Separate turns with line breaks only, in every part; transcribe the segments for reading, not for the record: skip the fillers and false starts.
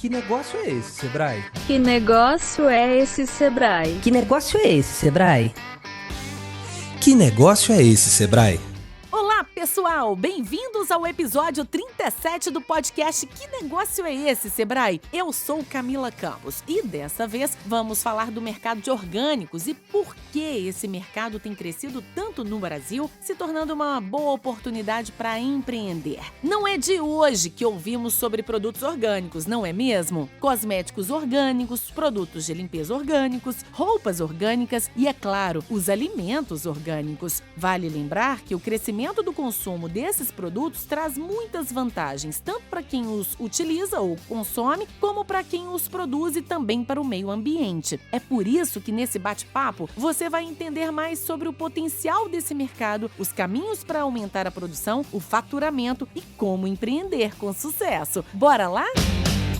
Que negócio é esse, Sebrae?
Que negócio é esse, Sebrae?
Que negócio é esse, Sebrae?
Que negócio é esse, Sebrae?
Olá, pessoal! Bem-vindos ao episódio 37 do podcast Que Negócio é Esse, Sebrae? Eu sou Camila Campos e dessa vez vamos falar do mercado de orgânicos e por que esse mercado tem crescido tanto no Brasil, se tornando uma boa oportunidade para empreender. Não é de hoje que ouvimos sobre produtos orgânicos, não é mesmo? Cosméticos orgânicos, produtos de limpeza orgânicos, roupas orgânicas e, é claro, os alimentos orgânicos. Vale lembrar que o crescimento do consumo desses produtos traz muitas vantagens, tanto para quem os utiliza ou consome, como para quem os produz e também para o meio ambiente. É por isso que nesse bate-papo você vai entender mais sobre o potencial desse mercado, os caminhos para aumentar a produção, o faturamento e como empreender com sucesso. Bora lá?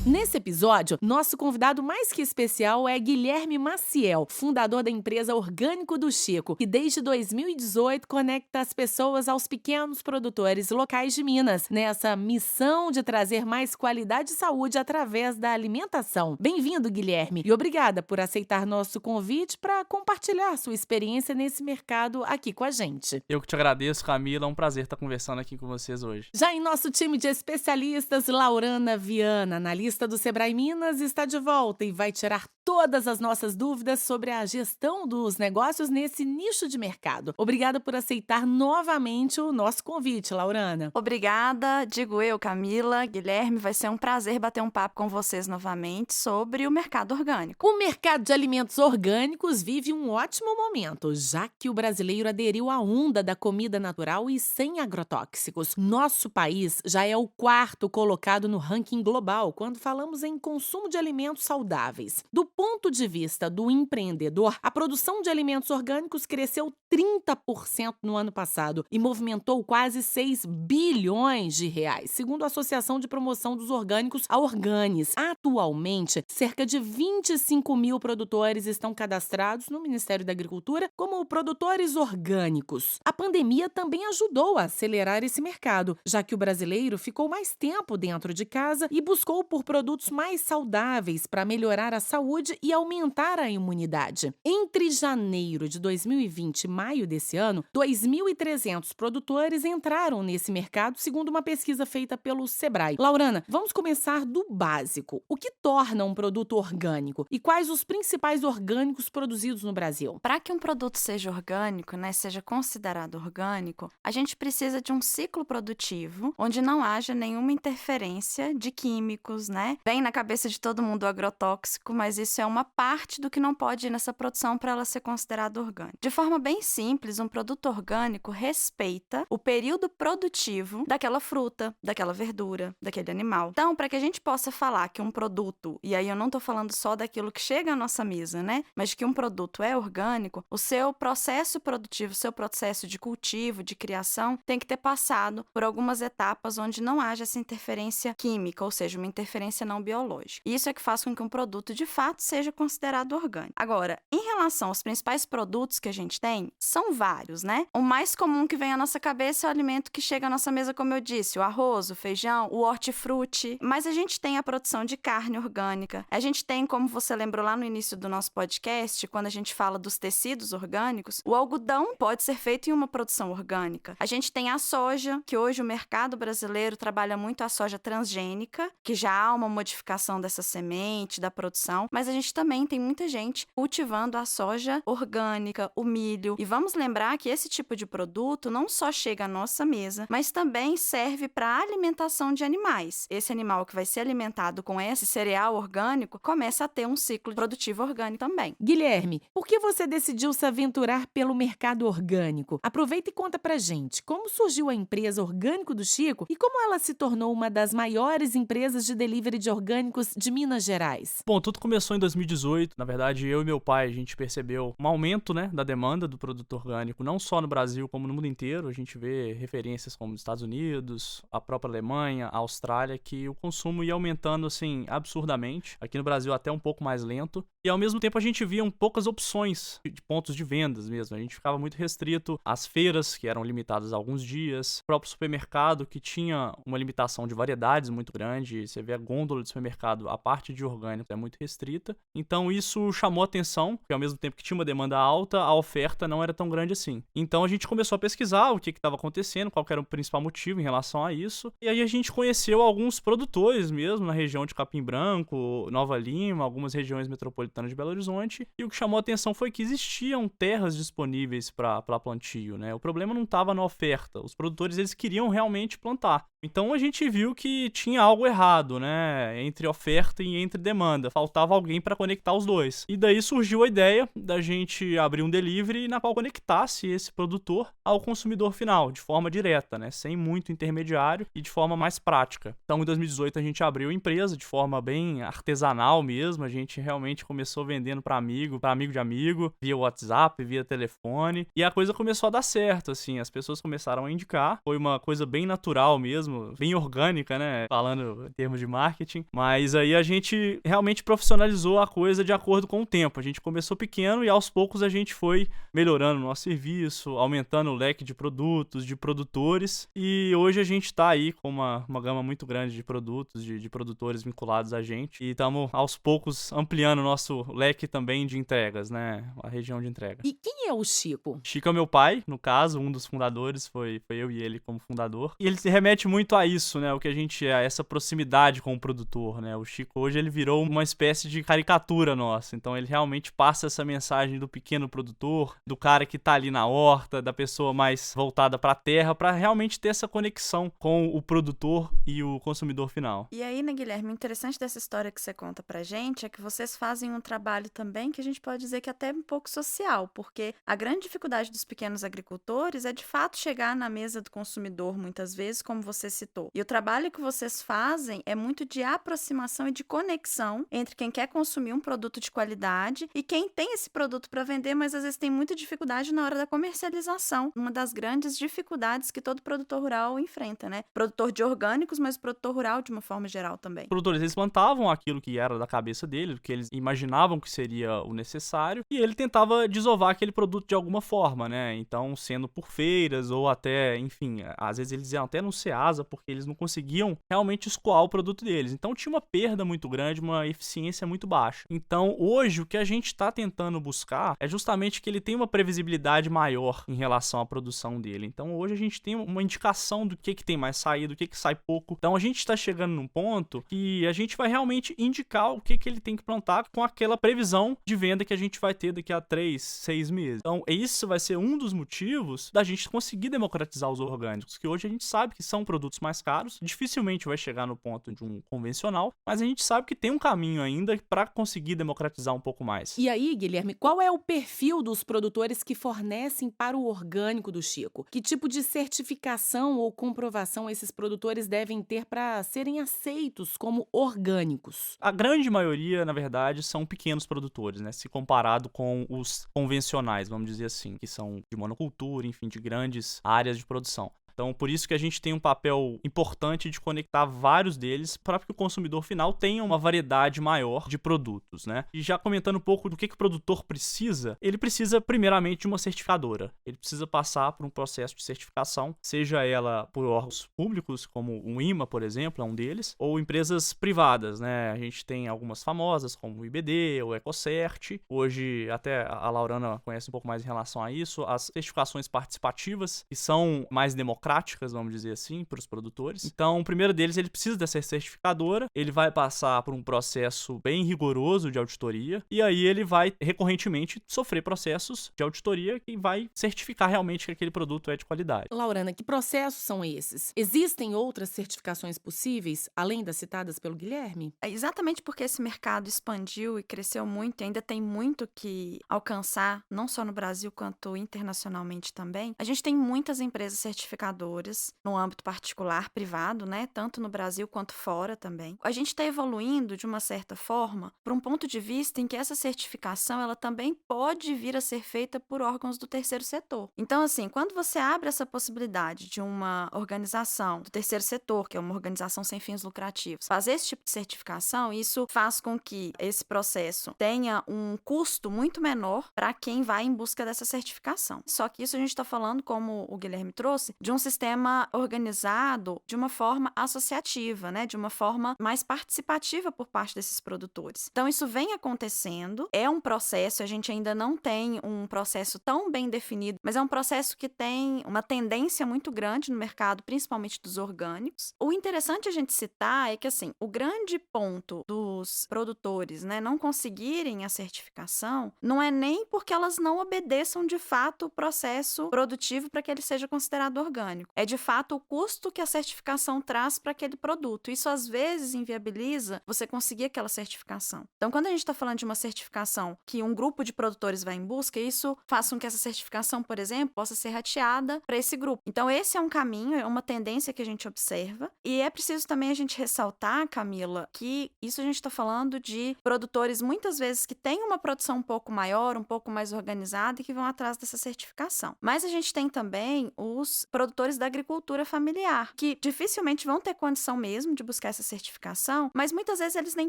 Nesse episódio, nosso convidado mais que especial é Guilherme Maciel, fundador da empresa Orgânico do Chico, que desde 2018 conecta as pessoas aos pequenos produtores locais de Minas, nessa missão de trazer mais qualidade e saúde através da alimentação. Bem-vindo, Guilherme, e obrigada por aceitar nosso convite para compartilhar sua experiência nesse mercado aqui com a gente.
Eu que te agradeço, Camila, é um prazer estar conversando aqui com vocês hoje.
Já em nosso time de especialistas, Laurana Viana, analista do Sebrae Minas, está de volta e vai tirar todas as nossas dúvidas sobre a gestão dos negócios nesse nicho de mercado. Obrigada por aceitar novamente o nosso convite, Laurana.
Obrigada, digo eu, Camila, Guilherme, vai ser um prazer bater um papo com vocês novamente sobre o mercado orgânico.
O mercado de alimentos orgânicos vive um ótimo momento, já que o brasileiro aderiu à onda da comida natural e sem agrotóxicos. Nosso país já é o 4º colocado no ranking global quando falamos em consumo de alimentos saudáveis. Do ponto de vista do empreendedor, a produção de alimentos orgânicos cresceu 30% no ano passado e movimentou quase 6 bilhões de reais, segundo a Associação de Promoção dos Orgânicos, a Organis. Atualmente, cerca de 25 mil produtores estão cadastrados no Ministério da Agricultura como produtores orgânicos. A pandemia também ajudou a acelerar esse mercado, já que o brasileiro ficou mais tempo dentro de casa e buscou por produtos mais saudáveis para melhorar a saúde e aumentar a imunidade. Entre janeiro de 2020 e maio desse ano, 2.300 produtores entraram nesse mercado, segundo uma pesquisa feita pelo Sebrae. Laurana, vamos começar do básico. O que torna um produto orgânico e quais os principais orgânicos produzidos no Brasil?
Para que um produto seja orgânico, seja considerado orgânico, a gente precisa de um ciclo produtivo onde não haja nenhuma interferência de químicos, Vem na cabeça de todo mundo o agrotóxico, mas isso é uma parte do que não pode ir nessa produção para ela ser considerada orgânica. De forma bem simples, um produto orgânico respeita o período produtivo daquela fruta, daquela verdura, daquele animal. Então, para que a gente possa falar que um produto, e aí eu não estou falando só daquilo que chega à nossa mesa, mas que um produto é orgânico, o seu processo produtivo, o seu processo de cultivo, de criação, tem que ter passado por algumas etapas onde não haja essa interferência química, ou seja, uma interferência não biológica. Isso é que faz com que um produto, de fato, seja considerado orgânico. Agora, em relação aos principais produtos que a gente tem, são vários, O mais comum que vem à nossa cabeça é o alimento que chega à nossa mesa, como eu disse, o arroz, o feijão, o hortifruti. Mas a gente tem a produção de carne orgânica. A gente tem, como você lembrou lá no início do nosso podcast, quando a gente fala dos tecidos orgânicos, o algodão pode ser feito em uma produção orgânica. A gente tem a soja, que hoje o mercado brasileiro trabalha muito a soja transgênica, que já há uma modificação dessa semente, da produção, mas a gente também tem muita gente cultivando a soja orgânica, o milho. E vamos lembrar que esse tipo de produto não só chega à nossa mesa, mas também serve para a alimentação de animais. Esse animal que vai ser alimentado com esse cereal orgânico começa a ter um ciclo produtivo orgânico também.
Guilherme, por que você decidiu se aventurar pelo mercado orgânico? Aproveita e conta pra gente como surgiu a empresa Orgânico do Chico e como ela se tornou uma das maiores empresas de delivery de orgânicos de Minas Gerais.
Bom, tudo começou em 2018, na verdade, eu e meu pai, a gente percebeu um aumento, né, da demanda do produto orgânico, não só no Brasil, como no mundo inteiro. A gente vê referências como os Estados Unidos, a própria Alemanha, a Austrália, que o consumo ia aumentando, assim, absurdamente. Aqui no Brasil até um pouco mais lento. E ao mesmo tempo a gente via poucas opções de pontos de vendas mesmo. A gente ficava muito restrito às feiras, que eram limitadas a alguns dias, o próprio supermercado, que tinha uma limitação de variedades muito grande. Você vê a gôndola do supermercado, a parte de orgânico é muito restrita. Então isso chamou atenção, porque ao mesmo tempo que tinha uma demanda alta, a oferta não era tão grande assim. Então a gente começou a pesquisar o que estava acontecendo, qual que era o principal motivo em relação a isso. E aí a gente conheceu alguns produtores mesmo na região de Capim Branco, Nova Lima, algumas regiões metropolitanas de Belo Horizonte. E o que chamou a atenção foi que existiam terras disponíveis para plantio, né? O problema não estava na oferta. Os produtores, eles queriam realmente plantar. Então a gente viu que tinha algo errado, né? Entre oferta e entre demanda. Faltava alguém para conectar os dois. E daí surgiu a ideia da gente abrir um delivery na qual conectasse esse produtor ao consumidor final, de forma direta, né? Sem muito intermediário e de forma mais prática. Então em 2018 a gente abriu a empresa de forma bem artesanal mesmo. A gente realmente começou vendendo para amigo de amigo, via WhatsApp, via telefone. E a coisa começou a dar certo, assim. As pessoas começaram a indicar. Foi uma coisa bem natural mesmo, bem orgânica, né? Falando em termos de marketing. Mas aí a gente realmente profissionalizou a coisa de acordo com o tempo. A gente começou pequeno e aos poucos a gente foi melhorando o nosso serviço, aumentando o leque de produtos, de produtores. E hoje a gente tá aí com uma gama muito grande de produtos, de produtores vinculados a gente. E estamos aos poucos ampliando o nosso leque também de entregas, né? A região de entrega.
E quem é o Chico?
Chico é meu pai, no caso, um dos fundadores, foi eu e ele como fundador. E ele se remete muito a isso, né? O que a gente é, essa proximidade com o produtor, né? O Chico hoje ele virou uma espécie de caricatura nossa. Então ele realmente passa essa mensagem do pequeno produtor, do cara que tá ali na horta, da pessoa mais voltada pra terra, pra realmente ter essa conexão com o produtor e o consumidor final.
E aí, né, Guilherme, o interessante dessa história que você conta pra gente é que vocês fazem um trabalho também que a gente pode dizer que é até um pouco social, porque a grande dificuldade dos pequenos agricultores é de fato chegar na mesa do consumidor muitas vezes, como você citou. E o trabalho que vocês fazem é muito de aproximação e de conexão entre quem quer consumir um produto de qualidade e quem tem esse produto para vender, mas às vezes tem muita dificuldade na hora da comercialização. Uma das grandes dificuldades que todo produtor rural enfrenta, né? Produtor de orgânicos, mas produtor rural de uma forma geral também.
Os produtores, eles plantavam aquilo que era da cabeça dele, o que eles imaginavam que seria o necessário, e ele tentava desovar aquele produto de alguma forma, né? Então, sendo por feiras ou até, enfim, às vezes eles iam até no Ceasa porque eles não conseguiam realmente escoar o produto deles. Então, tinha uma perda muito grande, uma eficiência muito baixa. Então, hoje, o que a gente está tentando buscar é justamente que ele tenha uma previsibilidade maior em relação à produção dele. Então, hoje a gente tem uma indicação do que tem mais saído, do que sai pouco. Então, a gente está chegando num ponto que a gente vai realmente indicar o que ele tem que plantar com aquela previsão de venda que a gente vai ter daqui a 3, 6 meses. Então, isso vai ser um dos motivos da gente conseguir democratizar os orgânicos, que hoje a gente sabe que são produtos mais caros, dificilmente vai chegar no ponto de um convencional, mas a gente sabe que tem um caminho ainda para conseguir democratizar um pouco mais.
E aí, Guilherme, qual é o perfil dos produtores que fornecem para o orgânico do Chico? Que tipo de certificação ou comprovação esses produtores devem ter para serem aceitos como orgânicos?
A grande maioria, na verdade, são pequenos produtores, né? Se comparado com os convencionais, vamos dizer assim, que são de monocultura, enfim, de grandes áreas de produção. Então, por isso que a gente tem um papel importante de conectar vários deles para que o consumidor final tenha uma variedade maior de produtos, né? E já comentando um pouco do que o produtor precisa, ele precisa primeiramente de uma certificadora. Ele precisa passar por um processo de certificação, seja ela por órgãos públicos, como o IMA, por exemplo, é um deles, ou empresas privadas, né? A gente tem algumas famosas, como o IBD, o EcoCert. Hoje, até a Laurana conhece um pouco mais em relação a isso, as certificações participativas, que são mais democráticas, vamos dizer assim, para os produtores. Então, o primeiro deles, ele precisa dessa certificadora, ele vai passar por um processo bem rigoroso de auditoria, e aí ele vai, recorrentemente, sofrer processos de auditoria que vai certificar realmente que aquele produto é de qualidade.
Laurana, que processos são esses? Existem outras certificações possíveis, além das citadas pelo Guilherme?
É exatamente porque esse mercado expandiu e cresceu muito, e ainda tem muito que alcançar, não só no Brasil, quanto internacionalmente também. A gente tem muitas empresas certificadoras incubadoras no âmbito particular, privado, né? Tanto no Brasil quanto fora também. A gente está evoluindo, de uma certa forma, para um ponto de vista em que essa certificação ela também pode vir a ser feita por órgãos do terceiro setor. Então, assim, quando você abre essa possibilidade de uma organização do terceiro setor, que é uma organização sem fins lucrativos, fazer esse tipo de certificação, isso faz com que esse processo tenha um custo muito menor para quem vai em busca dessa certificação. Só que isso a gente está falando, como o Guilherme trouxe, de um sistema organizado de uma forma associativa, né? De uma forma mais participativa por parte desses produtores. Então, isso vem acontecendo, é um processo, a gente ainda não tem um processo tão bem definido, mas é um processo que tem uma tendência muito grande no mercado, principalmente dos orgânicos. O interessante a gente citar é que, assim, o grande ponto dos produtores, né, não conseguirem a certificação não é nem porque elas não obedeçam de fato o processo produtivo para que ele seja considerado orgânico. É de fato o custo que a certificação traz para aquele produto. Isso às vezes inviabiliza você conseguir aquela certificação. Então, quando a gente está falando de uma certificação que um grupo de produtores vai em busca, isso faz com que essa certificação, por exemplo, possa ser rateada para esse grupo. Então, esse é um caminho, é uma tendência que a gente observa. E é preciso também a gente ressaltar, Camila, que isso a gente está falando de produtores muitas vezes que têm uma produção um pouco maior, um pouco mais organizada e que vão atrás dessa certificação. Mas a gente tem também os produtores da agricultura familiar, que dificilmente vão ter condição mesmo de buscar essa certificação, mas muitas vezes eles nem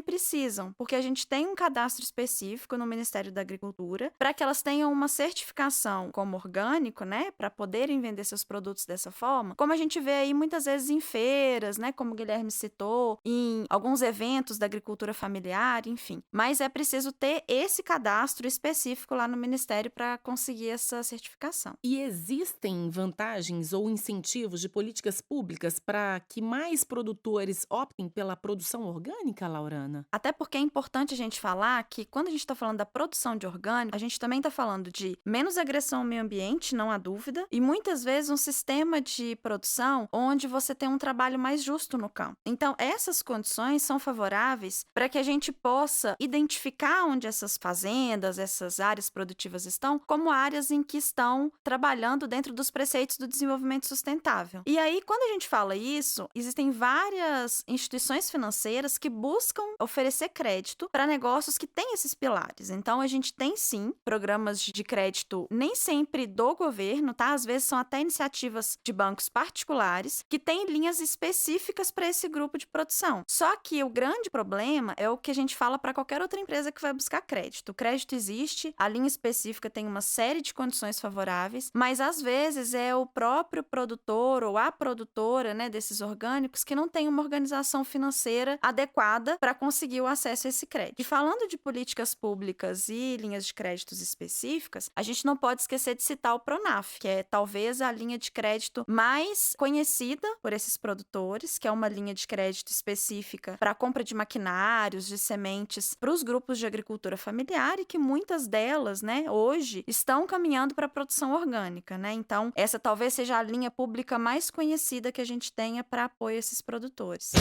precisam, porque a gente tem um cadastro específico no Ministério da Agricultura para que elas tenham uma certificação como orgânico, né, para poderem vender seus produtos dessa forma, como a gente vê aí muitas vezes em feiras, né, como o Guilherme citou, em alguns eventos da agricultura familiar, enfim. Mas é preciso ter esse cadastro específico lá no Ministério para conseguir essa certificação.
E existem vantagens ou incentivos de políticas públicas para que mais produtores optem pela produção orgânica, Laurana?
Até porque é importante a gente falar que quando a gente está falando da produção de orgânico, a gente também está falando de menos agressão ao meio ambiente, não há dúvida, e muitas vezes um sistema de produção onde você tem um trabalho mais justo no campo. Então, essas condições são favoráveis para que a gente possa identificar onde essas fazendas, essas áreas produtivas estão, como áreas em que estão trabalhando dentro dos preceitos do desenvolvimento sustentável. E aí, quando a gente fala isso, existem várias instituições financeiras que buscam oferecer crédito para negócios que têm esses pilares. Então, a gente tem sim programas de crédito, nem sempre do governo, tá? Às vezes são até iniciativas de bancos particulares que têm linhas específicas para esse grupo de produção. Só que o grande problema é o que a gente fala para qualquer outra empresa que vai buscar crédito. O crédito existe, a linha específica tem uma série de condições favoráveis, mas às vezes é o próprio produtor ou a produtora, né, desses orgânicos que não tem uma organização financeira adequada para conseguir o acesso a esse crédito. E falando de políticas públicas e linhas de créditos específicas, a gente não pode esquecer de citar o Pronaf, que é talvez a linha de crédito mais conhecida por esses produtores, que é uma linha de crédito específica para a compra de maquinários, de sementes para os grupos de agricultura familiar e que muitas delas, né, hoje estão caminhando para a produção orgânica, né? Então, essa talvez seja a linha pública mais conhecida que a gente tenha para apoio a esses produtores.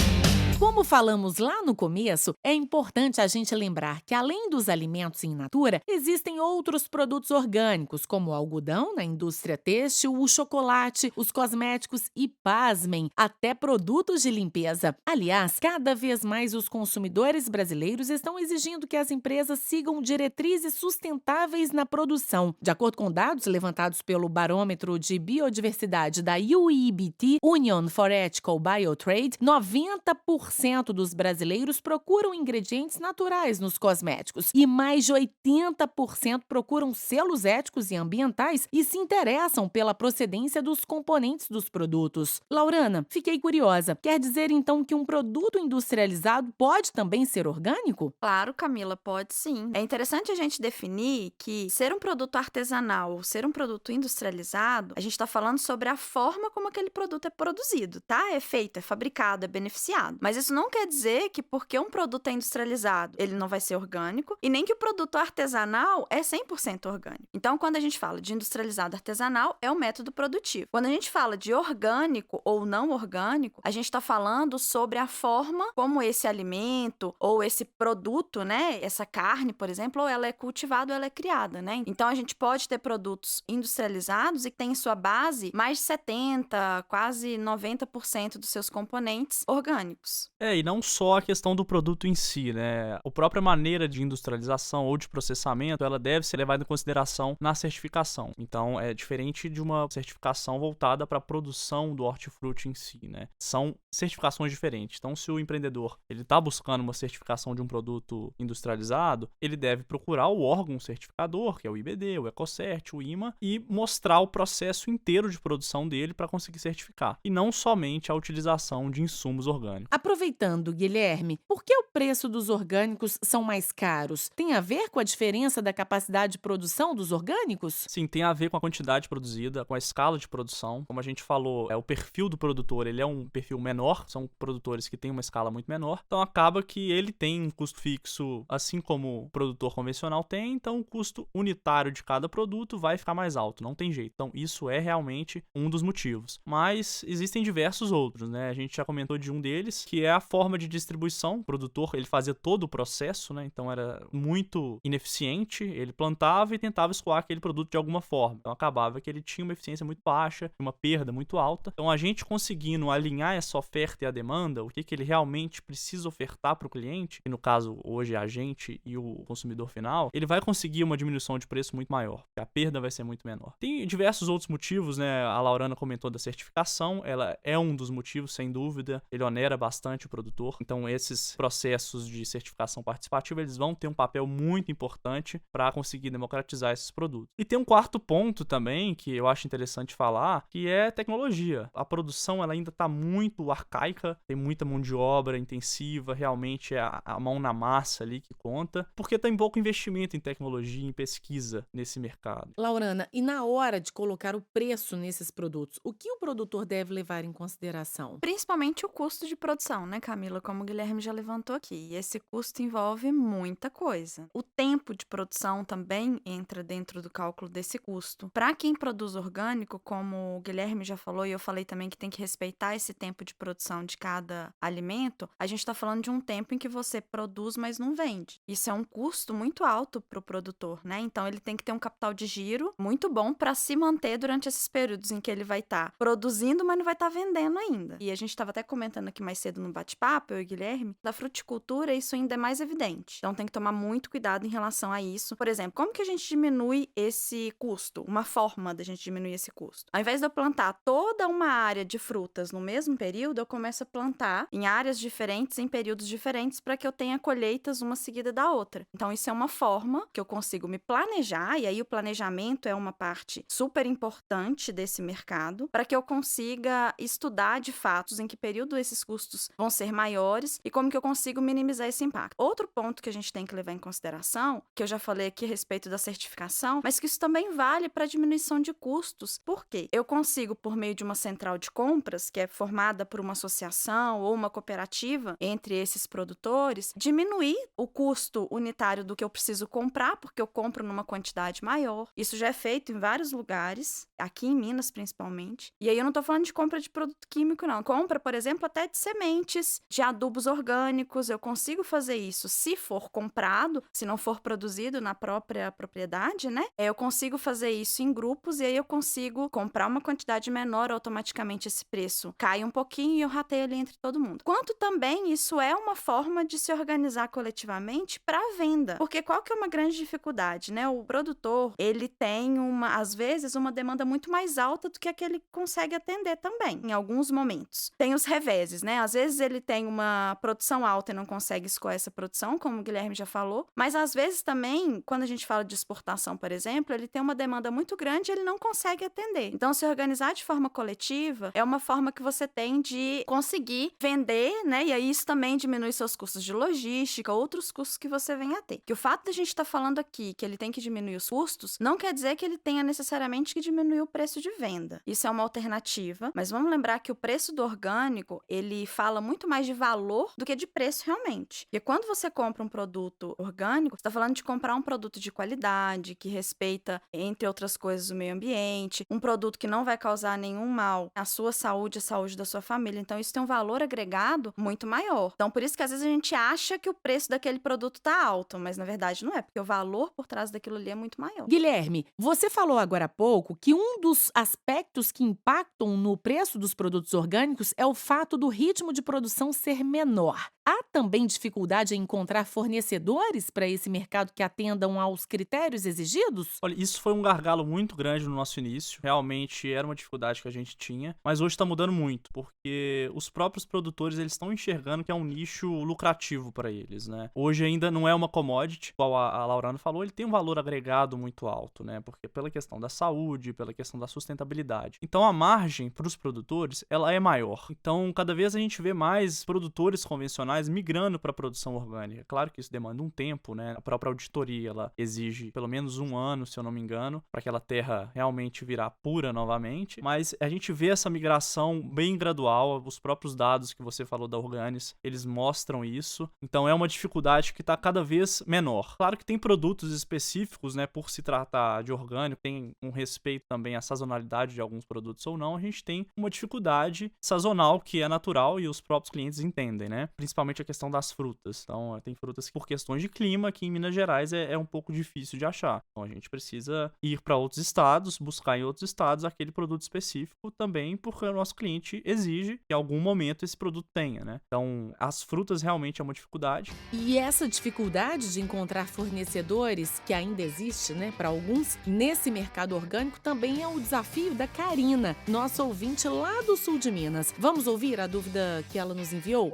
Como falamos lá no começo, é importante a gente lembrar que, além dos alimentos in natura, existem outros produtos orgânicos, como o algodão na indústria têxtil, o chocolate, os cosméticos e, pasmem, até produtos de limpeza. Aliás, cada vez mais os consumidores brasileiros estão exigindo que as empresas sigam diretrizes sustentáveis na produção. De acordo com dados levantados pelo Barômetro de Biodiversidade da UEBT, Union for Ethical Biotrade, 90% dos brasileiros procuram ingredientes naturais nos cosméticos e mais de 80% procuram selos éticos e ambientais e se interessam pela procedência dos componentes dos produtos. Laurana, fiquei curiosa. Quer dizer então que um produto industrializado pode também ser orgânico?
Claro, Camila, pode sim. É interessante a gente definir que ser um produto artesanal ou ser um produto industrializado, a gente está falando sobre a forma como aquele produto é produzido, tá? É feito, é fabricado, é beneficiado. Mas Mas isso não quer dizer que porque um produto é industrializado, ele não vai ser orgânico, e nem que o produto artesanal é 100% orgânico. Então, quando a gente fala de industrializado artesanal, é o método produtivo. Quando a gente fala de orgânico ou não orgânico, a gente está falando sobre a forma como esse alimento ou esse produto, né, essa carne, por exemplo, ou ela é cultivada ou ela é criada, né? Então, a gente pode ter produtos industrializados e que tem em sua base mais de 70, quase 90% dos seus componentes orgânicos.
E não só a questão do produto em si, né? A própria maneira de industrialização ou de processamento, ela deve ser levada em consideração na certificação. Então, é diferente de uma certificação voltada para a produção do hortifruti em si, né? São certificações diferentes. Então, se o empreendedor ele está buscando uma certificação de um produto industrializado, ele deve procurar o órgão certificador, que é o IBD, o Ecocert, o IMA, e mostrar o processo inteiro de produção dele para conseguir certificar. E não somente a utilização de insumos orgânicos.
Aproveitando, Guilherme, por que o preço dos orgânicos são mais caros? Tem a ver com a diferença da capacidade de produção dos orgânicos?
Sim, tem a ver com a quantidade produzida, com a escala de produção. Como a gente falou, o perfil do produtor, ele é um perfil menor, são produtores que têm uma escala muito menor, então acaba que ele tem um custo fixo, assim como o produtor convencional tem, então o custo unitário de cada produto vai ficar mais alto, não tem jeito. Então isso é realmente um dos motivos. Mas existem diversos outros, né? A gente já comentou de um deles, que é a forma de distribuição. O produtor, ele fazia todo o processo, né? Então era muito ineficiente, ele plantava e tentava escoar aquele produto de alguma forma. Então acabava que ele tinha uma eficiência muito baixa, uma perda muito alta. Então a gente conseguindo alinhar essa oferta e a demanda, o que ele realmente precisa ofertar para o cliente, e no caso hoje é a gente e o consumidor final, ele vai conseguir uma diminuição de preço muito maior, porque a perda vai ser muito menor. Tem diversos outros motivos, né? A Laurana comentou da certificação, ela é um dos motivos, sem dúvida, ele onera bastante o produtor. Então esses processos de certificação participativa, eles vão ter um papel muito importante para conseguir democratizar esses produtos. E tem um quarto ponto também, que eu acho interessante falar, que é tecnologia. A produção, ela ainda está muito arcaica, tem muita mão de obra intensiva, realmente é a mão na massa ali que conta, porque tem pouco investimento em tecnologia, em pesquisa nesse mercado.
Laurana, e na hora de colocar o preço nesses produtos, o que o produtor deve levar em consideração?
Principalmente o custo de produção, né, Camila? Como o Guilherme já levantou aqui. E esse custo envolve muita coisa. O tempo de produção também entra dentro do cálculo desse custo. Para quem produz orgânico, como o Guilherme já falou, e eu falei também que tem que respeitar esse tempo de produção de cada alimento, a gente está falando de um tempo em que você produz, mas não vende. Isso é um custo muito alto para o produtor, né? Então ele tem que ter um capital de giro muito bom para se manter durante esses períodos em que ele vai estar produzindo, mas não vai estar vendendo ainda. E a gente estava até comentando aqui mais cedo no bate-papo, eu e o Guilherme, da fruticultura isso ainda é mais evidente. Então tem que tomar muito cuidado em relação a isso. Por exemplo, como que a gente diminui esse custo? Uma forma da gente diminuir esse custo. Ao invés de eu plantar toda uma área de frutas no mesmo período, eu começo a plantar em áreas diferentes, em períodos diferentes, para que eu tenha colheitas uma seguida da outra. Então isso é uma forma que eu consigo me planejar, e aí o planejamento é uma parte super importante desse mercado, para que eu consiga estudar de fato em que período esses custos vão ser maiores e como que eu consigo minimizar esse impacto. Outro ponto que a gente tem que levar em consideração, que eu já falei aqui a respeito da certificação, mas que isso também vale para diminuição de custos. Por quê? Eu consigo, por meio de uma central de compras, que é formada por uma associação ou uma cooperativa entre esses produtores, diminuir o custo unitário do que eu preciso comprar, porque eu compro numa quantidade maior. Isso já é feito em vários lugares, aqui em Minas principalmente. E aí eu não tô falando de compra de produto químico, não. Compra, por exemplo, até de sementes, de adubos orgânicos. Eu consigo fazer isso se for comprado, se não for produzido na própria propriedade, né? Eu consigo fazer isso em grupos e aí eu consigo comprar uma quantidade menor, automaticamente esse preço cai um pouquinho e eu rateio ali entre todo mundo. Quanto também isso é uma forma de se organizar coletivamente para venda. Porque qual que é uma grande dificuldade, né? O produtor, ele tem às vezes, uma demanda muito mais alta do que a que ele consegue atender também, em alguns momentos. Tem os reveses, né? Às vezes ele tem uma produção alta e não consegue escoar essa produção, como o Guilherme já falou, mas às vezes também, quando a gente fala de exportação, por exemplo, ele tem uma demanda muito grande e ele não consegue atender. Então, se organizar de forma coletiva é uma forma que você tem de conseguir vender, né? E aí isso também diminui seus custos de logística, outros custos que você vem a ter. Que o fato da gente estar falando aqui que ele tem que diminuir os custos, não quer dizer que ele tenha necessariamente que diminuir o preço de venda. Isso é uma alternativa, mas vamos lembrar que o preço do orgânico, ele fala muito mais de valor do que de preço realmente. Porque quando você compra um produto orgânico, você está falando de comprar um produto de qualidade, que respeita, entre outras coisas, o meio ambiente, um produto que não vai causar nenhum mal à sua saúde, à saúde da sua família. Então, isso tem um valor agregado muito maior. Então, por isso que às vezes a gente acha que o preço daquele produto tá alto, mas na verdade não é, porque o valor por trás daquilo ali é muito maior.
Guilherme, você falou agora há pouco que um dos aspectos que impactam no preço dos produtos orgânicos é o fato do ritmo de produção ser menor. Há também dificuldade em encontrar fornecedores para esse mercado que atendam aos critérios exigidos?
Olha, isso foi um gargalo muito grande no nosso início. Realmente era uma dificuldade que a gente tinha, mas hoje está mudando muito, porque os próprios produtores eles estão enxergando que é um nicho lucrativo para eles, né? Hoje ainda não é uma commodity, igual a Laurana falou, ele tem um valor agregado muito alto, né? Porque pela questão da saúde, pela questão da sustentabilidade. Então a margem para os produtores, ela é maior. Então cada vez a gente vê mais produtores convencionais migrando para a produção orgânica. Claro que isso demanda um tempo, né? A própria auditoria, ela exige pelo menos 1 ano, se eu não me engano, para aquela terra realmente virar pura novamente. Mas a gente vê essa migração bem gradual. Os próprios dados que você falou da Organis, eles mostram isso. Então é uma dificuldade que está cada vez menor. Claro que tem produtos específicos, né? Por se tratar de orgânico, tem um respeito também à sazonalidade de alguns produtos ou não. A gente tem uma dificuldade sazonal que é natural e os próprios clientes entendem, né? Principalmente a questão das frutas. Então, tem frutas que, por questões de clima, aqui em Minas Gerais é um pouco difícil de achar. Então, a gente precisa ir para outros estados, buscar em outros estados aquele produto específico também, porque o nosso cliente exige que em algum momento esse produto tenha, né? Então, as frutas realmente é uma dificuldade.
E essa dificuldade de encontrar fornecedores, que ainda existe, né, para alguns, nesse mercado orgânico, também é o desafio da Karina, nossa ouvinte lá do sul de Minas. Vamos ouvir a dúvida que ela nos enviou?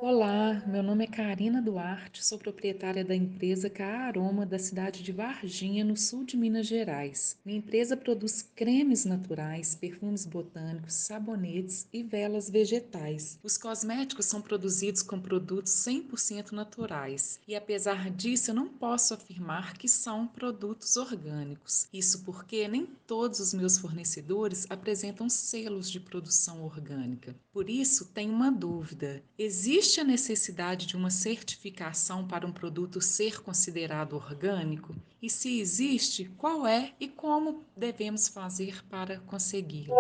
Olá, meu nome é Karina Duarte, sou proprietária da empresa Caaroma da cidade de Varginha, no sul de Minas Gerais. Minha empresa produz cremes naturais, perfumes botânicos, sabonetes e velas vegetais. Os cosméticos são produzidos com produtos 100% naturais e, apesar disso, eu não posso afirmar que são produtos orgânicos. Isso porque nem todos os meus fornecedores apresentam selos de produção orgânica. Por isso, tenho uma dúvida. Existe a necessidade de uma certificação para um produto ser considerado orgânico? E se existe, qual é e como devemos fazer para consegui-lo?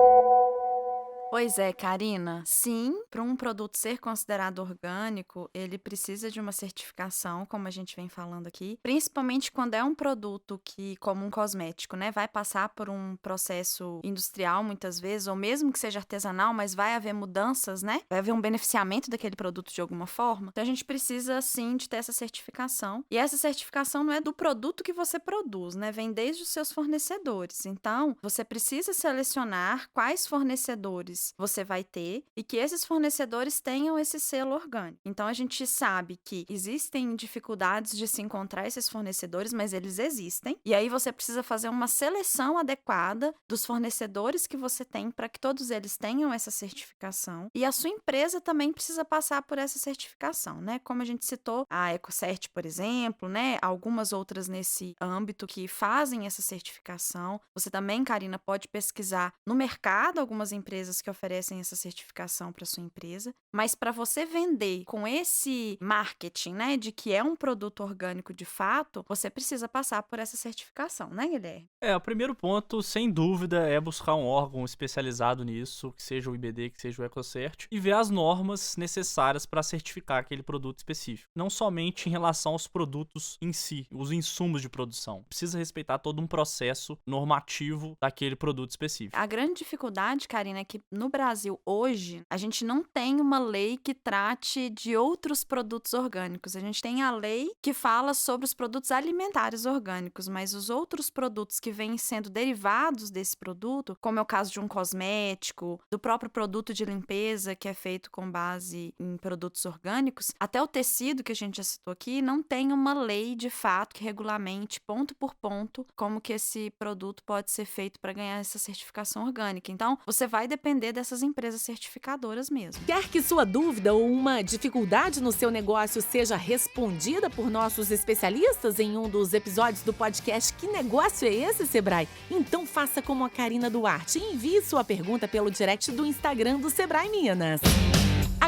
Pois é, Karina. Sim, para um produto ser considerado orgânico, ele precisa de uma certificação, como a gente vem falando aqui, principalmente quando é um produto que, como um cosmético, né, vai passar por um processo industrial muitas vezes, ou mesmo que seja artesanal, mas vai haver mudanças, né? Vai haver um beneficiamento daquele produto de alguma forma. Então a gente precisa sim de ter essa certificação. E essa certificação não é do produto que você produz, né? Vem desde os seus fornecedores. Então, você precisa selecionar quais fornecedores você vai ter e que esses fornecedores tenham esse selo orgânico. Então, a gente sabe que existem dificuldades de se encontrar esses fornecedores, mas eles existem. E aí, você precisa fazer uma seleção adequada dos fornecedores que você tem para que todos eles tenham essa certificação. E a sua empresa também precisa passar por essa certificação, né? Como a gente citou, a EcoCert, por exemplo, né? Algumas outras nesse âmbito que fazem essa certificação. Você também, Karina, pode pesquisar no mercado algumas empresas que oferecem essa certificação para sua empresa, mas para você vender com esse marketing, né, de que é um produto orgânico de fato, você precisa passar por essa certificação, né, Guilherme?
O primeiro ponto, sem dúvida, é buscar um órgão especializado nisso, que seja o IBD, que seja o EcoCert, e ver as normas necessárias para certificar aquele produto específico. Não somente em relação aos produtos em si, os insumos de produção. Precisa respeitar todo um processo normativo daquele produto específico.
A grande dificuldade, Karina, é que no Brasil hoje, a gente não tem uma lei que trate de outros produtos orgânicos. A gente tem a lei que fala sobre os produtos alimentares orgânicos, mas os outros produtos que vêm sendo derivados desse produto, como é o caso de um cosmético, do próprio produto de limpeza que é feito com base em produtos orgânicos, até o tecido que a gente já citou aqui, não tem uma lei de fato que regulamente, ponto por ponto, como que esse produto pode ser feito para ganhar essa certificação orgânica. Então, você vai depender dessas empresas certificadoras mesmo.
Quer que sua dúvida ou uma dificuldade no seu negócio seja respondida por nossos especialistas em um dos episódios do podcast Que Negócio é Esse, Sebrae? Então faça como a Karina Duarte e envie sua pergunta pelo direct do Instagram do Sebrae Minas.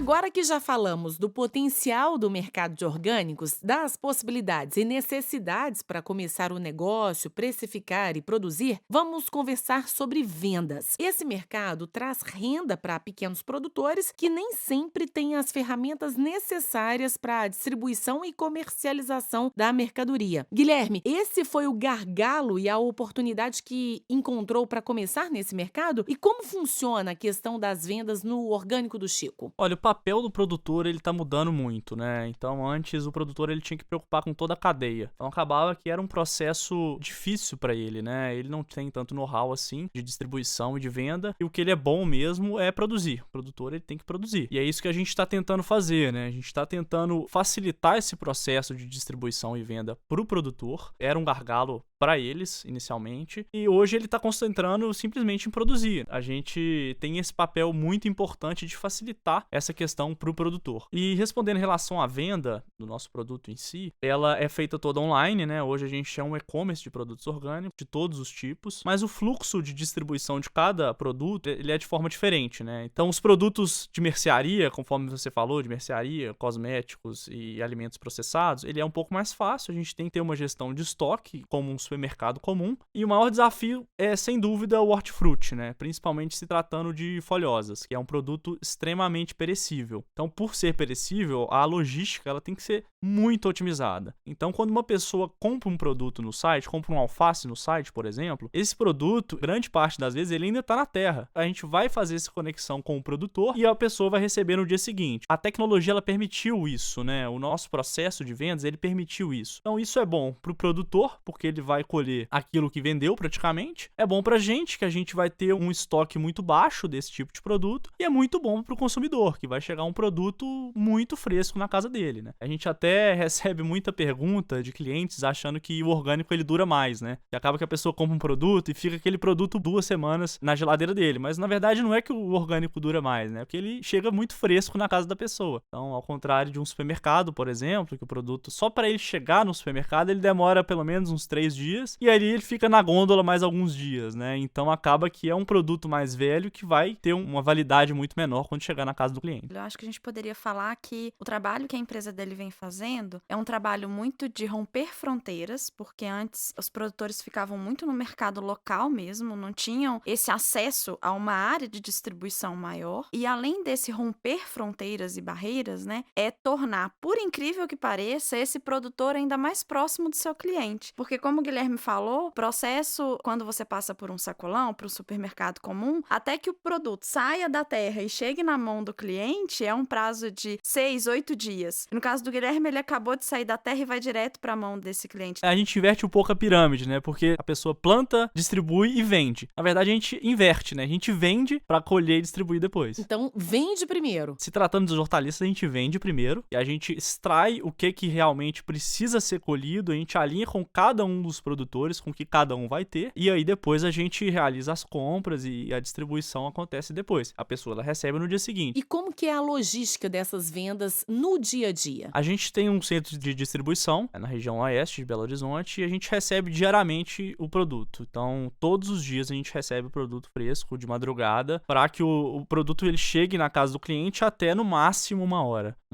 Agora que já falamos do potencial do mercado de orgânicos, das possibilidades e necessidades para começar o negócio, precificar e produzir, vamos conversar sobre vendas. Esse mercado traz renda para pequenos produtores que nem sempre têm as ferramentas necessárias para a distribuição e comercialização da mercadoria. Guilherme, esse foi o gargalo e a oportunidade que encontrou para começar nesse mercado? E como funciona a questão das vendas no orgânico do Chico?
Olha, o papel do produtor, ele tá mudando muito, né? Então, antes, o produtor, ele tinha que preocupar com toda a cadeia. Então, acabava que era um processo difícil pra ele, né? Ele não tem tanto know-how, assim, de distribuição e de venda. E o que ele é bom mesmo é produzir. O produtor, ele tem que produzir. E é isso que a gente tá tentando fazer, né? A gente tá tentando facilitar esse processo de distribuição e venda pro produtor. Era um gargalo para eles, inicialmente, e hoje ele está concentrando simplesmente em produzir. A gente tem esse papel muito importante de facilitar essa questão para o produtor. E respondendo em relação à venda do nosso produto em si, ela é feita toda online, né? Hoje a gente é um e-commerce de produtos orgânicos, de todos os tipos, mas o fluxo de distribuição de cada produto, ele é de forma diferente, né? Então, os produtos de mercearia, conforme você falou, de mercearia, cosméticos e alimentos processados, ele é um pouco mais fácil, a gente tem que ter uma gestão de estoque, como um supermercado comum, e o maior desafio é, sem dúvida, o hortifruti, né? Principalmente se tratando de folhosas, que é um produto extremamente perecível. Então, por ser perecível, a logística ela tem que ser muito otimizada. Então, quando uma pessoa compra um produto no site, compra um alface no site, por exemplo, esse produto, grande parte das vezes, ele ainda está na terra. A gente vai fazer essa conexão com o produtor e a pessoa vai receber no dia seguinte. A tecnologia, ela permitiu isso, né? O nosso processo de vendas, ele permitiu isso. Então, isso é bom para o produtor, porque ele vai colher aquilo que vendeu praticamente. É bom pra gente, que a gente vai ter um estoque muito baixo desse tipo de produto. E é muito bom pro consumidor, que vai chegar um produto muito fresco na casa dele, né? A gente até recebe muita pergunta de clientes achando que o orgânico ele dura mais, né? E acaba que a pessoa compra um produto e fica aquele produto 2 semanas na geladeira dele. Mas na verdade não é que o orgânico dura mais, né? Porque ele chega muito fresco na casa da pessoa. Então, ao contrário de um supermercado, por exemplo, que o produto, só para ele chegar no supermercado, ele demora pelo menos uns 3 dias. E aí ele fica na gôndola mais alguns dias, né? Então acaba que é um produto mais velho que vai ter uma validade muito menor quando chegar na casa do cliente.
Eu acho que a gente poderia falar que o trabalho que a empresa dele vem fazendo é um trabalho muito de romper fronteiras, porque antes os produtores ficavam muito no mercado local mesmo, não tinham esse acesso a uma área de distribuição maior. E além desse romper fronteiras e barreiras, né, é tornar, por incrível que pareça, esse produtor ainda mais próximo do seu cliente. Porque como o Guilherme falou, o processo, quando você passa por um sacolão, para um supermercado comum, até que o produto saia da terra e chegue na mão do cliente, é um prazo de 6, 8 dias. No caso do Guilherme, ele acabou de sair da terra e vai direto para a mão desse cliente.
A gente inverte um pouco a pirâmide, né? Porque a pessoa planta, distribui e vende. Na verdade, a gente inverte, né? A gente vende para colher e distribuir depois.
Então, vende primeiro.
Se tratando dos hortaliças, a gente vende primeiro e a gente extrai o que realmente precisa ser colhido, a gente alinha com cada um dos produtores, com que cada um vai ter, e aí depois a gente realiza as compras e a distribuição acontece depois. A pessoa ela recebe no dia seguinte.
E como que é a logística dessas vendas no dia a dia?
A gente tem um centro de distribuição na região oeste de Belo Horizonte e a gente recebe diariamente o produto. Então, todos os dias a gente recebe o produto fresco de madrugada para que o produto ele chegue na casa do cliente até no máximo 1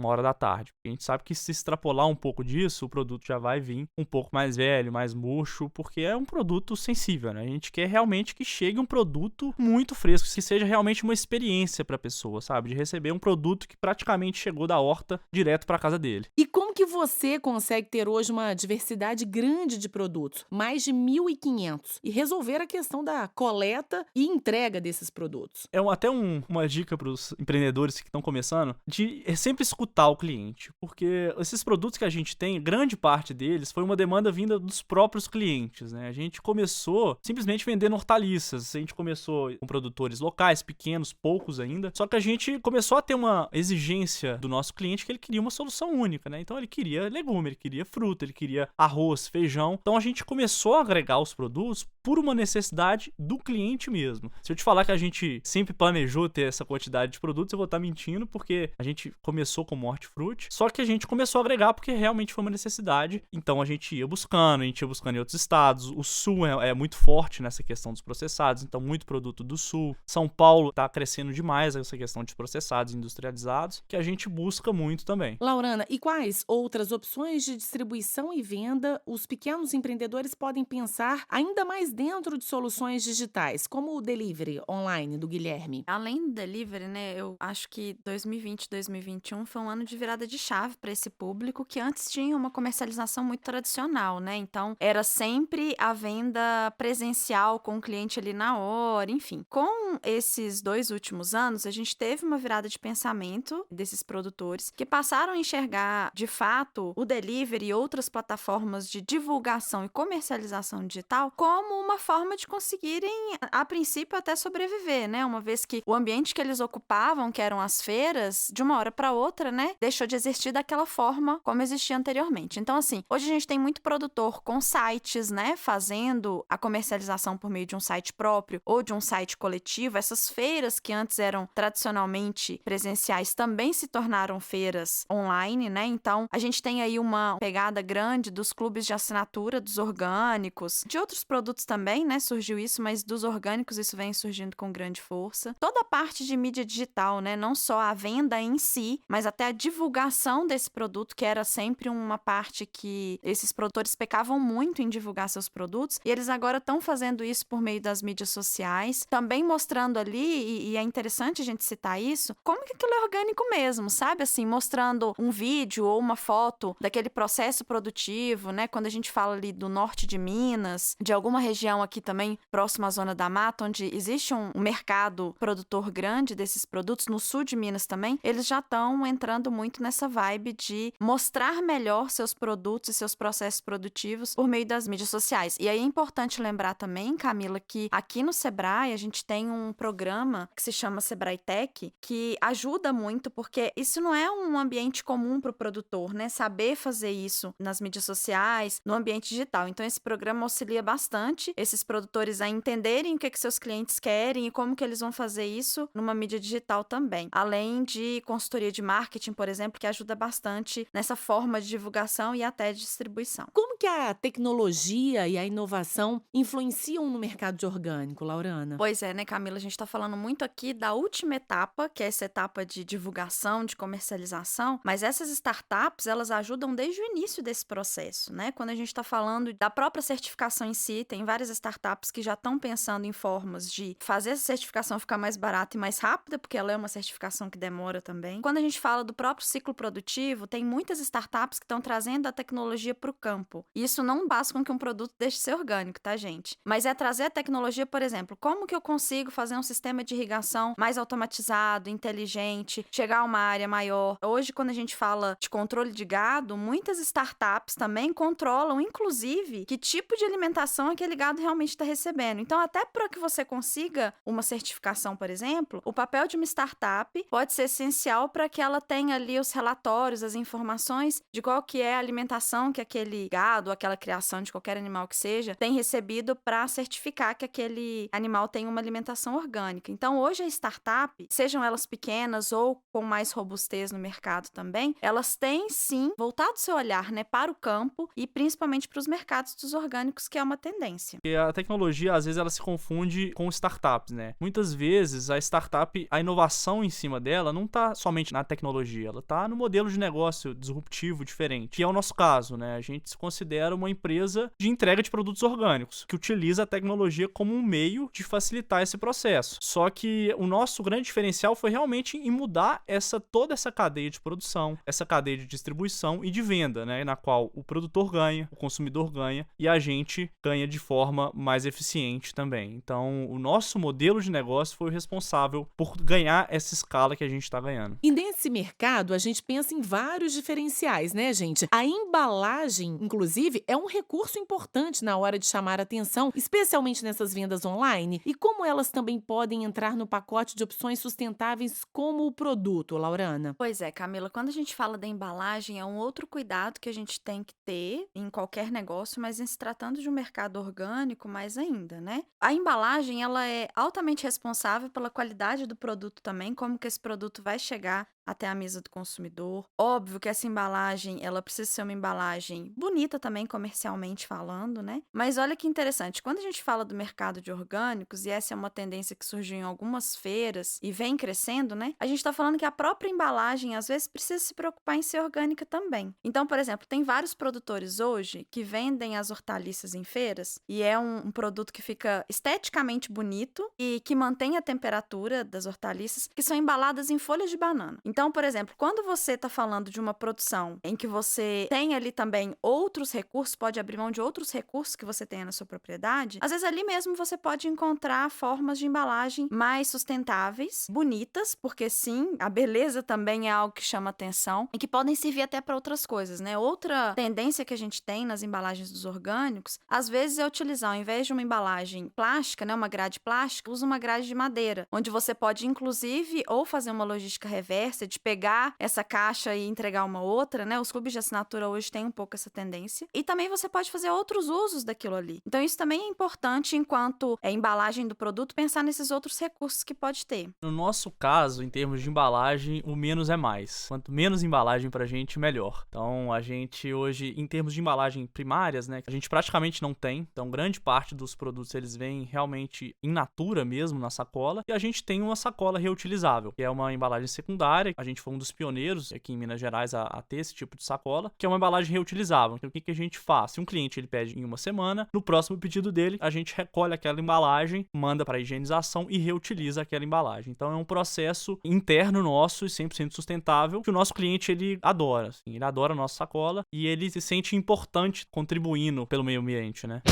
hora da tarde. A gente sabe que se extrapolar um pouco disso, o produto já vai vir um pouco mais velho, mais murcho, porque é um produto sensível, né? A gente quer realmente que chegue um produto muito fresco, que seja realmente uma experiência para a pessoa, sabe? De receber um produto que praticamente chegou da horta direto para casa dele.
E como que você consegue ter hoje uma diversidade grande de produtos, mais de 1.500, e resolver a questão da coleta e entrega desses produtos?
É até uma dica para os empreendedores que estão começando, de sempre escutar o cliente, porque esses produtos que a gente tem, grande parte deles foi uma demanda vinda dos próprios clientes, né? A gente começou simplesmente vendendo hortaliças, a gente começou com produtores locais, pequenos, poucos ainda, só que a gente começou a ter uma exigência do nosso cliente que ele queria uma solução única, né? Então ele queria legume, ele queria fruta, ele queria arroz, feijão, então a gente começou a agregar os produtos por uma necessidade do cliente mesmo. Se eu te falar que a gente sempre planejou ter essa quantidade de produtos, eu vou estar mentindo, porque a gente começou como hortifruti, só que a gente começou a agregar porque realmente foi uma necessidade. Então a gente ia buscando em outros estados. O Sul é muito forte nessa questão dos processados, então muito produto do Sul. São Paulo está crescendo demais essa questão de processados industrializados, que a gente busca muito também.
Laurana, e quais outras opções de distribuição e venda os pequenos empreendedores podem pensar ainda mais dentro de soluções digitais, como o delivery online do Guilherme?
Além do delivery, né, eu acho que 2020 e 2021 foi um ano de virada de chave para esse público que antes tinha uma comercialização muito tradicional, né? Então, era sempre a venda presencial com o cliente ali na hora, enfim. Com esses 2 últimos anos, a gente teve uma virada de pensamento desses produtores que passaram a enxergar, de fato, o delivery e outras plataformas de divulgação e comercialização digital como uma forma de conseguirem, a princípio, até sobreviver, né? Uma vez que o ambiente que eles ocupavam, que eram as feiras, de uma hora para outra, né, deixou de existir daquela forma como existia anteriormente. Então, assim, hoje a gente tem muito produtor com sites, né, fazendo a comercialização por meio de um site próprio ou de um site coletivo. Essas feiras que antes eram tradicionalmente presenciais também se tornaram feiras online, né? Então, a gente tem aí uma pegada grande dos clubes de assinatura, dos orgânicos, de outros produtos também, né? Surgiu isso, mas dos orgânicos isso vem surgindo com grande força. Toda a parte de mídia digital, né? Não só a venda em si, mas até a divulgação desse produto, que era sempre uma parte que esses produtores pecavam muito em divulgar seus produtos, e eles agora estão fazendo isso por meio das mídias sociais, também mostrando ali, e é interessante a gente citar isso, como que aquilo é orgânico mesmo, sabe? Assim, mostrando um vídeo ou uma foto daquele processo produtivo, né? Quando a gente fala ali do norte de Minas, de alguma região aqui também próxima à zona da mata, onde existe um mercado produtor grande desses produtos, no sul de Minas também, eles já estão entrando muito nessa vibe de mostrar melhor seus produtos e seus processos produtivos por meio das mídias sociais. E aí é importante lembrar também, Camila, que aqui no Sebrae a gente tem um programa que se chama Sebrae Tech, que ajuda muito, porque isso não é um ambiente comum para o produtor, né? Saber fazer isso nas mídias sociais, no ambiente digital. Então, esse programa auxilia bastante esses produtores a entenderem o que seus clientes querem e como que eles vão fazer isso numa mídia digital também. Além de consultoria de marketing, por exemplo, que ajuda bastante nessa forma de divulgação e até de distribuição.
Como que a tecnologia e a inovação influenciam no mercado de orgânico, Laurana?
Pois é, né, Camila? A gente está falando muito aqui da última etapa, que é essa etapa de divulgação, de comercialização, mas essas startups, elas ajudam desde o início desse processo, né? Quando a gente está falando da própria certificação em si, tem várias startups que já estão pensando em formas de fazer essa certificação ficar mais barata e mais rápida, porque ela é uma certificação que demora também. Quando a gente fala do próprio ciclo produtivo, tem muitas startups que estão trazendo a tecnologia para o campo. Isso não basta com que um produto deixe de ser orgânico, tá, gente? Mas é trazer a tecnologia, por exemplo, como que eu consigo fazer um sistema de irrigação mais automatizado, inteligente, chegar a uma área maior. Hoje, quando a gente fala de controle de gado, muitas startups também controlam, inclusive, que tipo de alimentação aquele gado realmente está recebendo. Então, até para que você consiga uma certificação, por exemplo, o papel de uma startup pode ser essencial para que ela tenha ali os relatórios, as informações de qual que é a alimentação que aquele gado, aquela criação de qualquer animal que seja, tem recebido para certificar que aquele animal tem uma alimentação orgânica. Então, hoje a startup, sejam elas pequenas ou com mais robustez no mercado também, elas têm sim voltado seu olhar, né, para o campo e principalmente para os mercados dos orgânicos, que é uma tendência.
E a tecnologia, às vezes, ela se confunde com startups, né? Muitas vezes, a startup, a inovação em cima dela não tá somente na tecnologia, ela tá no modelo de negócio disruptivo, diferente, que é o nosso caso, né? A gente se considera uma empresa de entrega de produtos orgânicos, que utiliza a tecnologia como um meio de facilitar esse processo. Só que o nosso grande diferencial foi realmente em mudar toda essa cadeia de produção, essa cadeia de distribuição e de venda, né? Na qual o produtor ganha, o consumidor ganha e a gente ganha de forma mais eficiente também. Então, o nosso modelo de negócio foi o responsável por ganhar essa escala que a gente está ganhando.
E nesse mercado, a gente pensa em vários diferenciais, né, gente? A embalagem, inclusive, é um recurso importante na hora de chamar a atenção, especialmente nessas vendas online. E como elas também podem entrar no pacote de opções sustentáveis como o produto, Laurana?
Pois é, Camila, quando a gente fala da embalagem, é um outro cuidado que a gente tem que ter em qualquer negócio, mas em se tratando de um mercado orgânico, orgânico mais ainda, né? A embalagem, ela é altamente responsável pela qualidade do produto também, como que esse produto vai chegar até a mesa do consumidor. Óbvio que essa embalagem, ela precisa ser uma embalagem bonita também, comercialmente falando, né? Mas olha que interessante, quando a gente fala do mercado de orgânicos, e essa é uma tendência que surgiu em algumas feiras e vem crescendo, né? A gente tá falando que a própria embalagem, às vezes, precisa se preocupar em ser orgânica também. Então, por exemplo, tem vários produtores hoje que vendem as hortaliças em feiras, e é um produto que fica esteticamente bonito e que mantém a temperatura das hortaliças, que são embaladas em folhas de banana. Então, por exemplo, quando você está falando de uma produção em que você tem ali também outros recursos, pode abrir mão de outros recursos que você tenha na sua propriedade, às vezes ali mesmo você pode encontrar formas de embalagem mais sustentáveis, bonitas, porque sim, a beleza também é algo que chama atenção e que podem servir até para outras coisas, né? Outra tendência que a gente tem nas embalagens dos orgânicos, às vezes é utilizar, ao invés de uma embalagem plástica, né, uma grade plástica, usa uma grade de madeira, onde você pode, inclusive, ou fazer uma logística reversa, de pegar essa caixa e entregar uma outra, né? Os clubes de assinatura hoje têm um pouco essa tendência. E também você pode fazer outros usos daquilo ali. Então, isso também é importante, enquanto é embalagem do produto, pensar nesses outros recursos que pode ter.
No nosso caso, em termos de embalagem, o menos é mais. Quanto menos embalagem pra gente, melhor. Então, a gente hoje, em termos de embalagem primárias, né, a gente praticamente não tem. Então, grande parte dos produtos, eles vêm realmente in natura mesmo, na sacola. E a gente tem uma sacola reutilizável, que é uma embalagem secundária. A gente foi um dos pioneiros aqui em Minas Gerais a ter esse tipo de sacola, que é uma embalagem reutilizável. Então, o que a gente faz? Se um cliente ele pede em uma semana, no próximo pedido dele, a gente recolhe aquela embalagem, manda para higienização e reutiliza aquela embalagem. Então, é um processo interno nosso e 100% sustentável que o nosso cliente ele adora. Assim, ele adora a nossa sacola e ele se sente importante contribuindo pelo meio ambiente, né?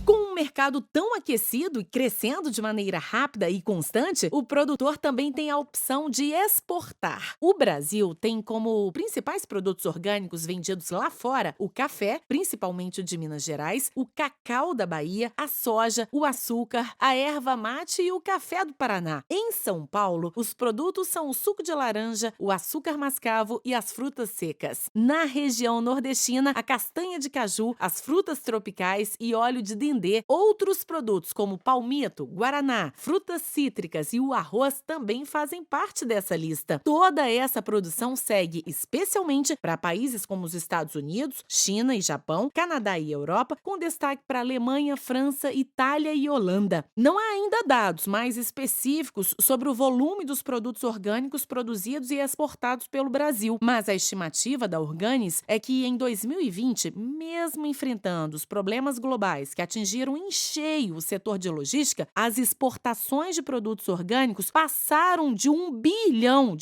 Com um mercado tão aquecido e crescendo de maneira rápida e constante, o produtor também tem a opção de exportar. O Brasil tem como principais produtos orgânicos vendidos lá fora o café, principalmente o de Minas Gerais, o cacau da Bahia, a soja, o açúcar, a erva mate e o café do Paraná. Em São Paulo, os produtos são o suco de laranja, o açúcar mascavo e as frutas secas. Na região nordestina, a castanha de caju, as frutas tropicais e óleo de dendê. Outros produtos como palmito, guaraná, frutas cítricas e o arroz também fazem parte dessa lista. Toda essa produção segue especialmente para países como os Estados Unidos, China e Japão, Canadá e Europa, com destaque para Alemanha, França, Itália e Holanda. Não há ainda dados mais específicos sobre o volume dos produtos orgânicos produzidos e exportados pelo Brasil, mas a estimativa da Organis é que em 2020, mesmo enfrentando os problemas globais que atingiram em cheio o setor de logística, as exportações de produtos orgânicos passaram de R$1 bilhão.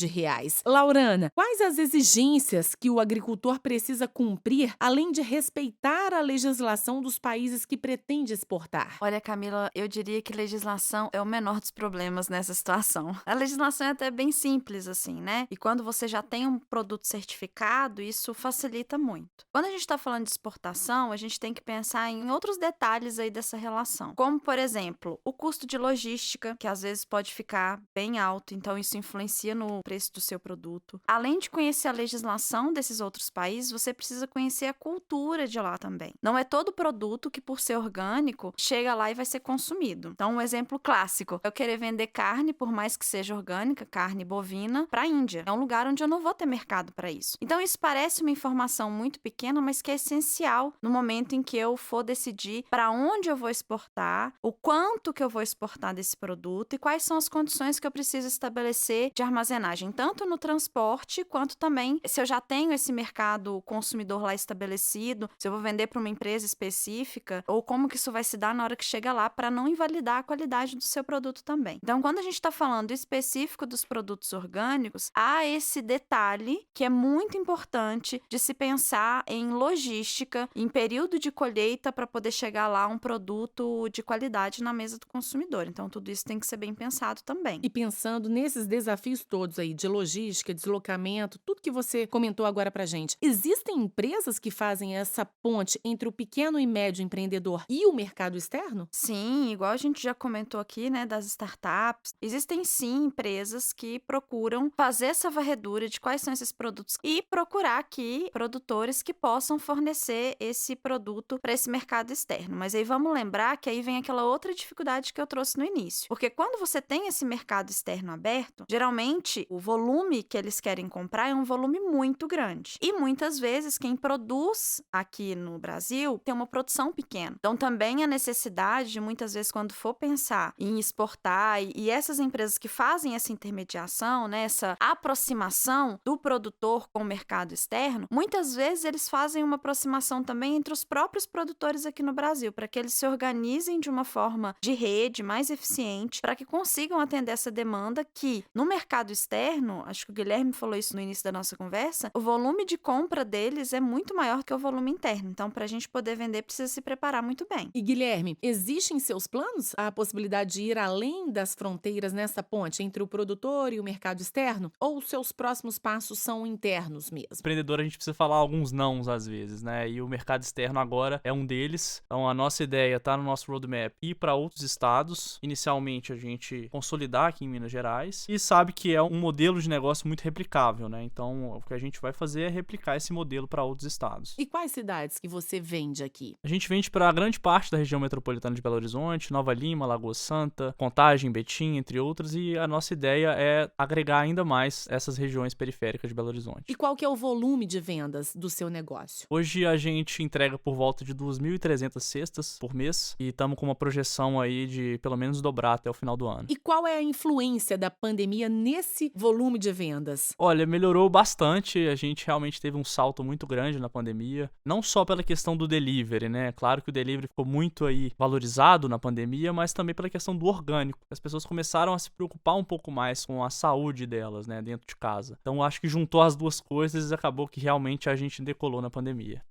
Laurana, quais as exigências que o agricultor precisa cumprir, além de respeitar a legislação dos países que pretende exportar?
Olha, Camila, eu diria que legislação é o menor dos problemas nessa situação. A legislação é até bem simples, assim, né? E quando você já tem um produto certificado, isso facilita muito. Quando a gente está falando de exportação, a gente tem que pensar em outros detalhes aí dessa relação. Como, por exemplo, o custo de logística, que às vezes pode ficar bem alto, então isso influencia no preço do seu produto. Além de conhecer a legislação desses outros países, você precisa conhecer a cultura de lá também. Não é todo produto que, por ser orgânico, chega lá e vai ser consumido. Então, um exemplo clássico, eu querer vender carne, por mais que seja orgânica, carne bovina, para a Índia. É um lugar onde eu não vou ter mercado para isso. Então, isso parece uma informação muito pequena, mas que é essencial no momento em que eu for decidir para onde eu vou exportar, o quanto que eu vou exportar desse produto e quais são as condições que eu preciso estabelecer de armazenagem, tanto no transporte, quanto também se eu já tenho esse mercado consumidor lá estabelecido, se eu vou vender para uma empresa específica, ou como que isso vai se dar na hora que chega lá para não invalidar a qualidade do seu produto também. Então, quando a gente está falando específico dos produtos orgânicos, há esse detalhe que é muito importante de se pensar em logística, em período de colheita para poder chegar lá um produto de qualidade na mesa do consumidor. Então, tudo isso tem que ser bem pensado também.
E pensando nesses desafios todos aí de logística, deslocamento, tudo que você comentou agora pra gente, existem empresas que fazem essa ponte entre o pequeno e médio empreendedor e o mercado externo?
Sim, igual a gente já comentou aqui, né, das startups, existem sim empresas que procuram fazer essa varredura de quais são esses produtos e procurar aqui produtores que possam fornecer esse produto para esse mercado externo. Mas aí vamos vamos lembrar que aí vem aquela outra dificuldade que eu trouxe no início. Porque quando você tem esse mercado externo aberto, geralmente o volume que eles querem comprar é um volume muito grande. E muitas vezes quem produz aqui no Brasil tem uma produção pequena. Então também a necessidade de muitas vezes quando for pensar em exportar e essas empresas que fazem essa intermediação, né, essa aproximação do produtor com o mercado externo, muitas vezes eles fazem uma aproximação também entre os próprios produtores aqui no Brasil, para que eles se organizem de uma forma de rede mais eficiente, para que consigam atender essa demanda que, no mercado externo, acho que o Guilherme falou isso no início da nossa conversa, o volume de compra deles é muito maior que o volume interno. Então, para a gente poder vender, precisa se preparar muito bem.
E Guilherme, existe em seus planos a possibilidade de ir além das fronteiras nessa ponte entre o produtor e o mercado externo? Ou os seus próximos passos são internos mesmo?
Empreendedor, a gente precisa falar alguns nãos às vezes, né? E o mercado externo agora é um deles. Então, a nossa ideia tá no nosso roadmap ir para outros estados. Inicialmente, a gente consolidar aqui em Minas Gerais. E sabe que é um modelo de negócio muito replicável, né? Então, o que a gente vai fazer é replicar esse modelo para outros estados.
E quais cidades que você vende aqui?
A gente vende para grande parte da região metropolitana de Belo Horizonte, Nova Lima, Lagoa Santa, Contagem, Betim, entre outras. E a nossa ideia é agregar ainda mais essas regiões periféricas de Belo Horizonte.
E qual que é o volume de vendas do seu negócio?
Hoje a gente entrega por volta de 2.300 cestas por mês e estamos com uma projeção aí de pelo menos dobrar até o final do ano.
E qual é a influência da pandemia nesse volume de vendas?
Olha, melhorou bastante, a gente realmente teve um salto muito grande na pandemia, não só pela questão do delivery, né? Claro que o delivery ficou muito aí valorizado na pandemia, mas também pela questão do orgânico. As pessoas começaram a se preocupar um pouco mais com a saúde delas, né, dentro de casa. Então acho que juntou as duas coisas e acabou que realmente a gente decolou na pandemia.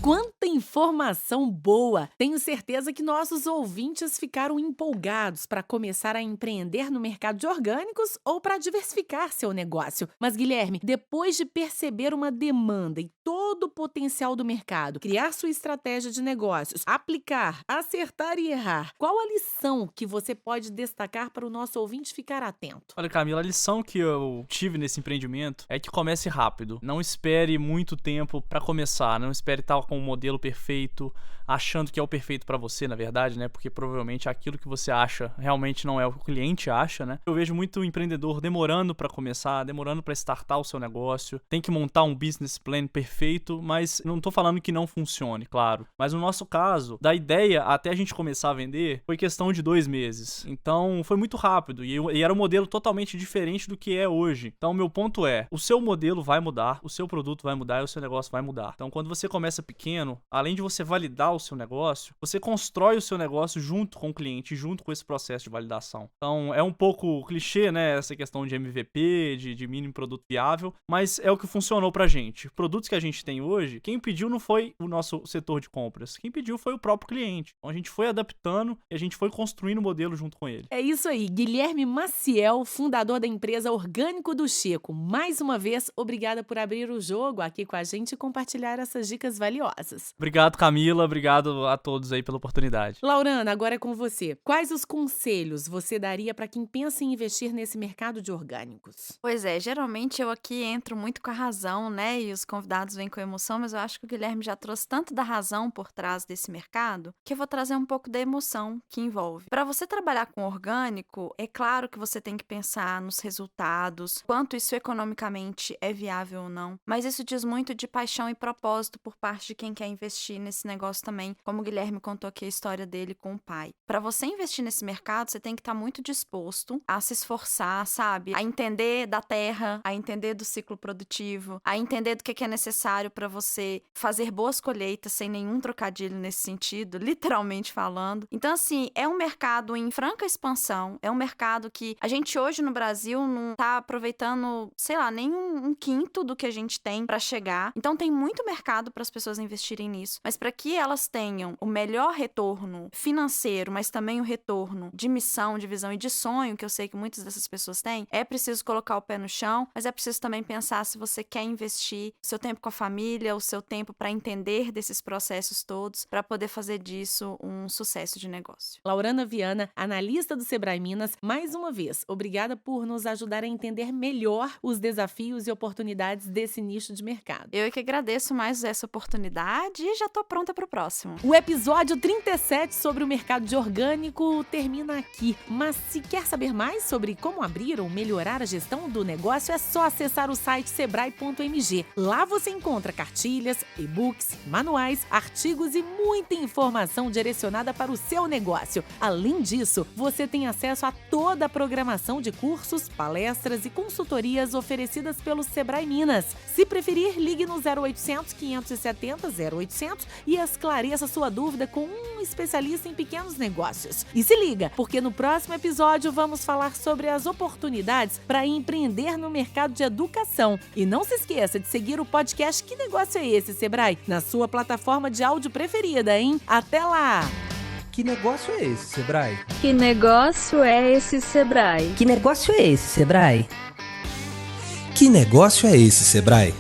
Quanta informação boa! Tenho certeza que nossos ouvintes ficaram empolgados para começar a empreender no mercado de orgânicos ou para diversificar seu negócio. Mas, Guilherme, depois de perceber uma demanda e todo o potencial do mercado, criar sua estratégia de negócios, aplicar, acertar e errar, qual a lição que você pode destacar para o nosso ouvinte ficar atento?
Olha, Camila, a lição que eu tive nesse empreendimento é que comece rápido. Não espere muito tempo para começar, não espere estar com um modelo perfeito, achando que é o perfeito para você, na verdade, né? Porque provavelmente aquilo que você acha realmente não é o que o cliente acha, né? Eu vejo muito empreendedor demorando para começar, demorando para startar o seu negócio, tem que montar um business plan perfeito, mas não tô falando que não funcione, claro. Mas no nosso caso, da ideia até a gente começar a vender, foi questão de 2 meses. Então, foi muito rápido e era um modelo totalmente diferente do que é hoje. Então, meu ponto é, o seu modelo vai mudar, o seu produto vai mudar e o seu negócio vai mudar. Então, quando você começa pequeno, além de você validar o seu negócio, você constrói o seu negócio junto com o cliente, junto com esse processo de validação. Então, é um pouco clichê, né, essa questão de MVP, de mínimo produto viável, mas é o que funcionou pra gente. Produtos que a gente tem hoje, quem pediu não foi o nosso setor de compras, quem pediu foi o próprio cliente. Então, a gente foi adaptando e a gente foi construindo o modelo junto com ele.
É isso aí, Guilherme Maciel, fundador da empresa Orgânico do Chico. Mais uma vez, obrigada por abrir o jogo aqui com a gente e compartilhar essas dicas valiosas.
Obrigado, Camila. Obrigado a todos aí pela oportunidade.
Laurana, agora é com você. Quais os conselhos você daria para quem pensa em investir nesse mercado de orgânicos?
Pois é, geralmente eu aqui entro muito com a razão, né? E os convidados vêm com a emoção, mas eu acho que o Guilherme já trouxe tanto da razão por trás desse mercado que eu vou trazer um pouco da emoção que envolve. Para você trabalhar com orgânico, é claro que você tem que pensar nos resultados, quanto isso economicamente é viável ou não, mas isso diz muito de paixão e propósito por parte de quem quer investir nesse negócio também, como o Guilherme contou aqui a história dele com o pai. Para você investir nesse mercado, você tem que estar muito disposto a se esforçar, sabe? A entender da terra, a entender do ciclo produtivo, a entender do que é necessário para você fazer boas colheitas sem nenhum trocadilho nesse sentido, literalmente falando. Então, assim, é um mercado em franca expansão, é um mercado que a gente hoje no Brasil não tá aproveitando, sei lá, nem um quinto do que a gente tem para chegar. Então, tem muito mercado para as pessoas investirem nisso, mas para que elas tenham o melhor retorno financeiro, mas também o retorno de missão, de visão e de sonho, que eu sei que muitas dessas pessoas têm, é preciso colocar o pé no chão, mas é preciso também pensar se você quer investir o seu tempo com a família, o seu tempo para entender desses processos todos, para poder fazer disso um sucesso de negócio.
Laurana Viana, analista do Sebrae Minas, mais uma vez, obrigada por nos ajudar a entender melhor os desafios e oportunidades desse nicho de mercado.
Eu é que agradeço mais essa oportunidade e já tô pronta pro próximo.
O episódio 37 sobre o mercado de orgânico termina aqui. Mas se quer saber mais sobre como abrir ou melhorar a gestão do negócio, é só acessar o site sebrae.mg. Lá você encontra cartilhas, e-books, manuais, artigos e muita informação direcionada para o seu negócio. Além disso, você tem acesso a toda a programação de cursos, palestras e consultorias oferecidas pelo Sebrae Minas. Se preferir, ligue no 0800 570 0800 e esclareça sua dúvida com um especialista em pequenos negócios. E se liga, porque no próximo episódio vamos falar sobre as oportunidades para empreender no mercado de educação. E não se esqueça de seguir o podcast Que Negócio é Esse, Sebrae? Na sua plataforma de áudio preferida, hein? Até lá!
Que negócio é esse, Sebrae?
Que negócio é esse, Sebrae?
Que negócio é esse, Sebrae?
Que negócio é esse, Sebrae?